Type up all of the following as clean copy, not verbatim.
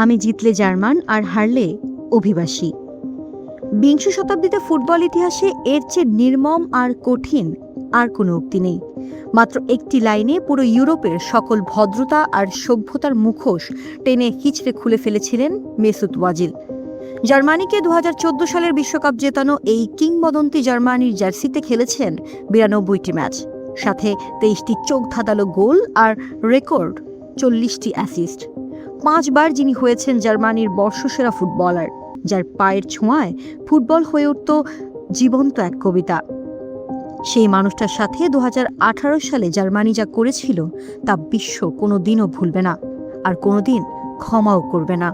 আমি জিতলে জার্মান আর হারলে অভিবাসী। বিংশ শতাব্দীতে ফুটবল ইতিহাসে এর চেয়ে নির্মম আর কঠিন আর কোনো উক্তি নেই। মাত্র একটি লাইনে পুরো ইউরোপের সকল ভদ্রতা আর সভ্যতার মুখোশ টেনে হিচড়ে খুলে ফেলেছিলেন মেসুত ওয়াজিল। জার্মানিকে 2014 সালের বিশ্বকাপ জেতানো এই কিংবদন্তি জার্মানির জার্সিতে খেলেছেন 92টি ম্যাচ, সাথে 23টি চোখ ধাঁধালো গোল আর রেকর্ড 40টি অ্যাসিস্ট। 5 বার যিনি হয়েছেন জার্মানির বর্ষসেরা ফুটবলার, যার পায়ের ছোঁয়ায় ফুটবল হয়ে উঠত জীবন্ত এক কবিতা। সেই মানুষটার সাথে 2018 সালে জার্মানি যা করেছিল তা বিশ্ব কোনোদিনও ভুলবে না, আর কোনোদিন ক্ষমাও করবে না।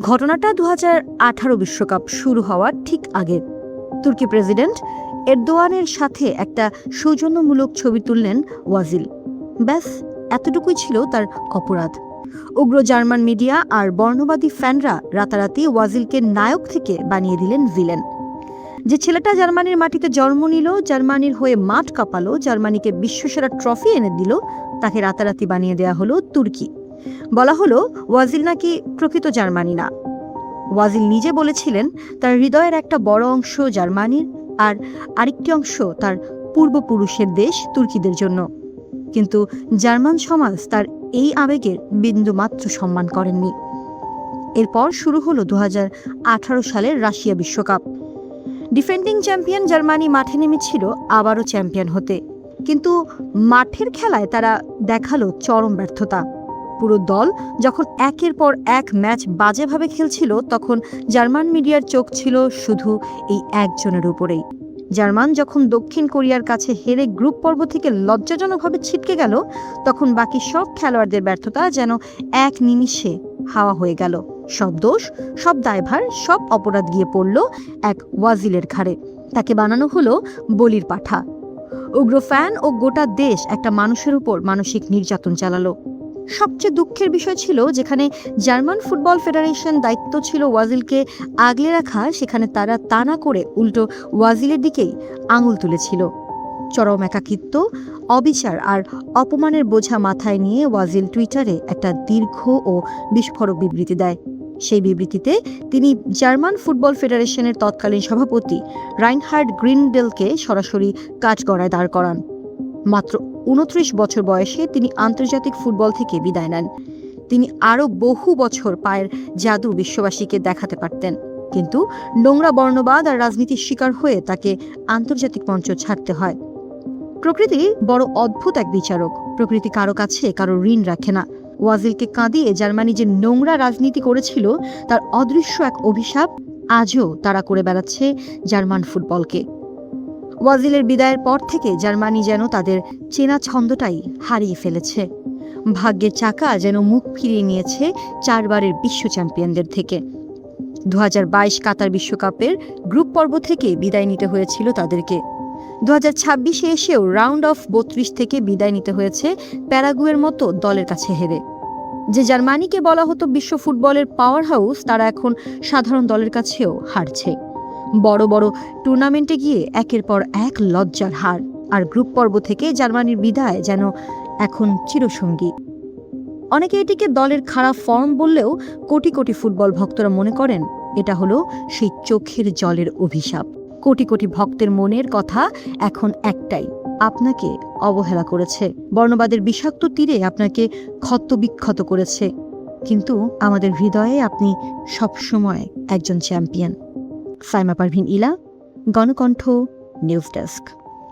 ঘটনাটা 2018 বিশ্বকাপ শুরু হওয়ার ঠিক আগে। তুর্কি প্রেসিডেন্ট এরদোয়ানের সাথে একটা সৌজন্যমূলক ছবি তুললেন ওয়াজিল। ব্যাস এতটুকুই ছিল তার অপরাধ। উগ্র জার্মান মিডিয়া আর বর্ণবাদী ফ্যানরা রাতারাতি ওয়াজিলকে নায়ক থেকে বানিয়ে দিলেন ভিলেন। যে ছেলেটা জার্মানির মাটিতে জন্ম নিল, জার্মানির হয়ে মাঠ কাঁপালো, জার্মানিকে বিশ্বসেরা ট্রফি এনে দিল, তাকে রাতারাতি বানিয়ে দেয়া হলো তুর্কি। বলা হলো ওয়াজিল নাকি প্রকৃত জার্মানি না। ওয়াজিল নিজে বলেছিলেন তার হৃদয়ের একটা বড় অংশ জার্মানির আর আরেকটি অংশ তার পূর্বপুরুষের দেশ তুর্কিদের জন্য। কিন্তু জার্মান সমাজ তার এই আবেগের বিন্দুমাত্র সম্মান করেননি। এরপর শুরু হলো 2018 সালের রাশিয়া বিশ্বকাপ। ডিফেন্ডিং চ্যাম্পিয়ন জার্মানি মাঠে নেমেছিল আবারও চ্যাম্পিয়ন হতে, কিন্তু মাঠের খেলায় তারা দেখালো চরম ব্যর্থতা। পুরো দল যখন একের পর এক ম্যাচ বাজেভাবে খেলছিল, তখন জার্মান মিডিয়ার চোখ ছিল শুধু এই একজনের উপরেই। জার্মান যখন দক্ষিণ কোরিয়ার কাছে হেরে গ্রুপ পর্ব থেকে লজ্জাজনকভাবে ছিটকে গেল, তখন বাকি সব খেলোয়াড়দের ব্যর্থতা যেন এক নিমিষে হাওয়া হয়ে গেল। সব দোষ, সব দায়ভার, সব অপরাধ গিয়ে পড়ল এক ওয়াজিলের ঘাড়ে। তাকে বানানো হলো বলির পাঠা। উগ্র ফ্যান ও গোটা দেশ একটা মানুষের উপর মানসিক নির্যাতন চালালো। সবচেয়ে দুঃখের বিষয় ছিল, যেখানে জার্মান ফুটবল ফেডারেশন দায়িত্ব ছিল ওয়াজিলকে আগলে রাখা, সেখানে তারা তা না করে উল্টো ওয়াজিলের দিকেই আঙুল তুলেছিল। চরম একাকিত্ব, অবিচার আর অপমানের বোঝা মাথায় নিয়ে ওয়াজিল টুইটারে একটা দীর্ঘ ও বিস্ফোরক বিবৃতি দেয়। সেই বিবৃতিতে তিনি জার্মান ফুটবল ফেডারেশনের তৎকালীন সভাপতি রাইনহার্ড গ্রিনডেলকে সরাসরি কাঠগড়ায় দাঁড় করান। মাত্র 29 বছর বয়সে তিনি আন্তর্জাতিক ফুটবল থেকে বিদায় নেন। তিনি আরও বহু বছর পায়ের জাদু বিশ্ববাসীকে দেখাতে পারতেন, কিন্তু নোংরা বর্ণবাদ আর রাজনীতির শিকার হয়ে তাকে আন্তর্জাতিক মঞ্চ ছাড়তে হয়। প্রকৃতি বড় অদ্ভুত এক বিচারক। প্রকৃতি কারো কাছে কারো ঋণ রাখে না। ওয়াজিলকে কাঁদিয়ে জার্মানি যে নোংরা রাজনীতি করেছিল, তার অদৃশ্য এক অভিশাপ আজও তারা করে বেড়াচ্ছে জার্মান ফুটবলকে। ওয়াজিলের বিদায়ের পর থেকে জার্মানি যেন তাদের চেনা ছন্দটাই হারিয়ে ফেলেছে। ভাগ্যের চাকা যেন মুখ ফিরিয়ে নিয়েছে 4 বারের বিশ্ব চ্যাম্পিয়নদের থেকে। 2022 কাতার বিশ্বকাপের গ্রুপ পর্ব থেকে বিদায় নিতে হয়েছিল তাদেরকে। 2026-এ এসেও রাউন্ড অফ 32 থেকে বিদায় নিতে হয়েছে প্যারাগুয়ের মতো দলের কাছে হেরে। যে জার্মানিকে বলা হতো বিশ্ব ফুটবলের পাওয়ার হাউস, তারা এখন সাধারণ দলের কাছেও হারছে। বড় বড় টুর্নামেন্টে গিয়ে একের পর এক লজ্জার হার, আর গ্রুপ পর্ব থেকে জার্মানির বিদায় যেন এখন চিরসঙ্গী। অনেকে এটিকে দলের খারাপ ফর্ম বললেও কোটি কোটি ফুটবল ভক্তরা মনে করেন এটা হলো সেই চোখের জলের অভিশাপ। কোটি কোটি ভক্তের মনের কথা এখন একটাই, আপনাকে অবহেলা করেছে, বর্ণবাদের বিষাক্ত তীরে আপনাকে ক্ষতবিক্ষত করেছে, কিন্তু আমাদের হৃদয়ে আপনি সবসময় একজন চ্যাম্পিয়ন। সাইমা পারভিন ইলা, গণকণ্ঠ, নিউজ ডেস্ক।